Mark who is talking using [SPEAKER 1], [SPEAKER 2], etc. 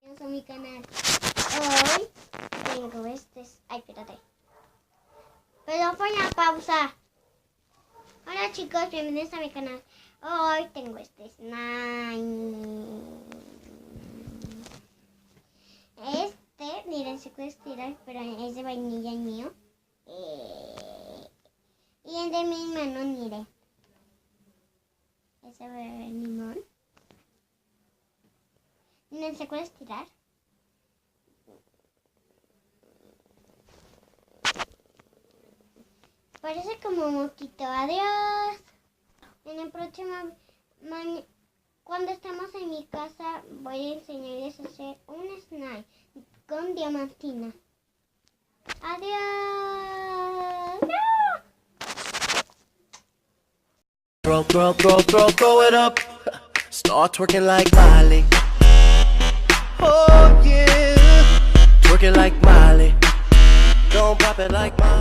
[SPEAKER 1] a mi canal. Hoy tengo Ay, espérate. Pero pon la pausa. Hola chicos, bienvenidos a mi canal. Hoy tengo slime. Miren, se puede estirar, pero es de vainilla el mío. Y el de mi hermano, miren. Ese de limón. Miren, se puede estirar. Parece como un moquito. Adiós. En el próximo cuando estamos en mi casa voy a enseñarles a hacer un slime con diamantina. Adiós.
[SPEAKER 2] Throw it up. Start twerking like Miley. Oh yeah. Twerking like Miley. Don't pop it like Miley.